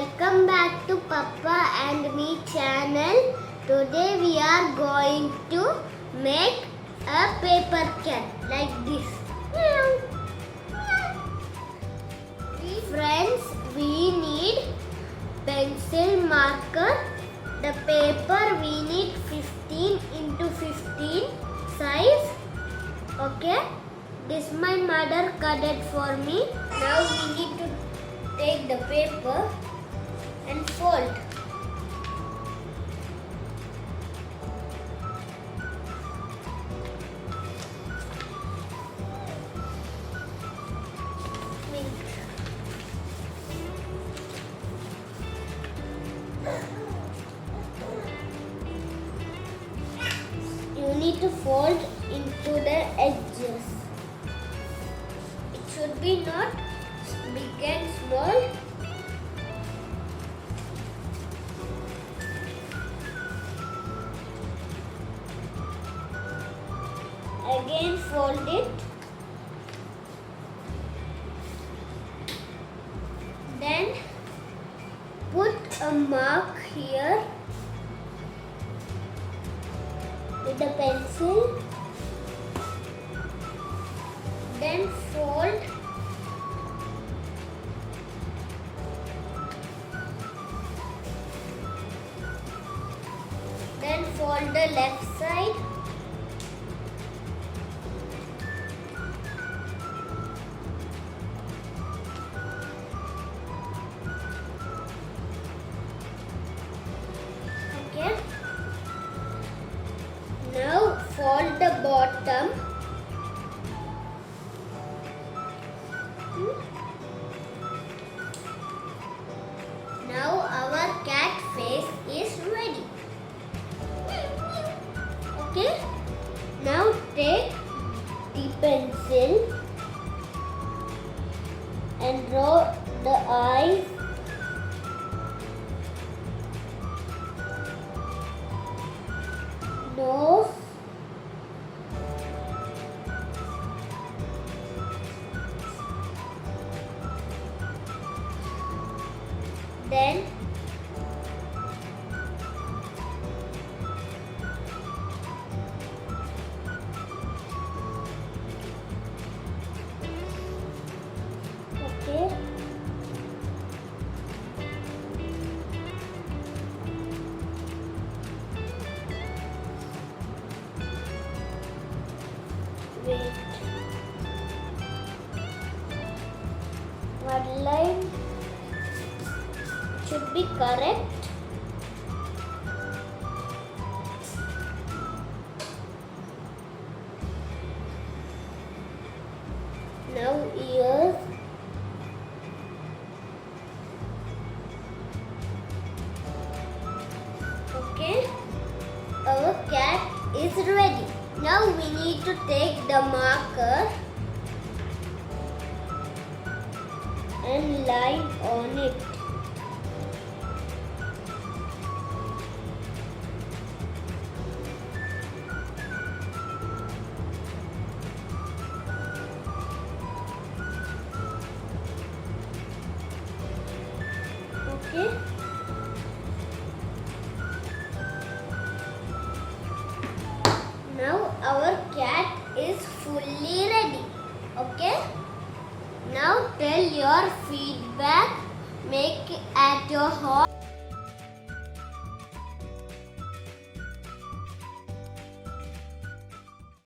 Welcome back to Papa and Me channel. Today we are going to make a paper cat like this. Friends, we need pencil marker. The paper we need 15 into 15 size. Okay. This my mother cut it for me. Now we need to take the paper and fold. You need to fold into the edges. It should be not big and small. Again fold it. Then put a mark here with the pencil. Then fold. Then fold the left side. Okay. Now fold the bottom. Now our cat face is ready. Okay. Now take the pencil and draw the eyes. Nose. Then okay. Wait. One line should be correct. Now ears. Okay. Our cat is ready. Now we need to take the marker and line on it. Okay. Now our cat is fully ready. Okay. Now tell your feedback. Make at your home.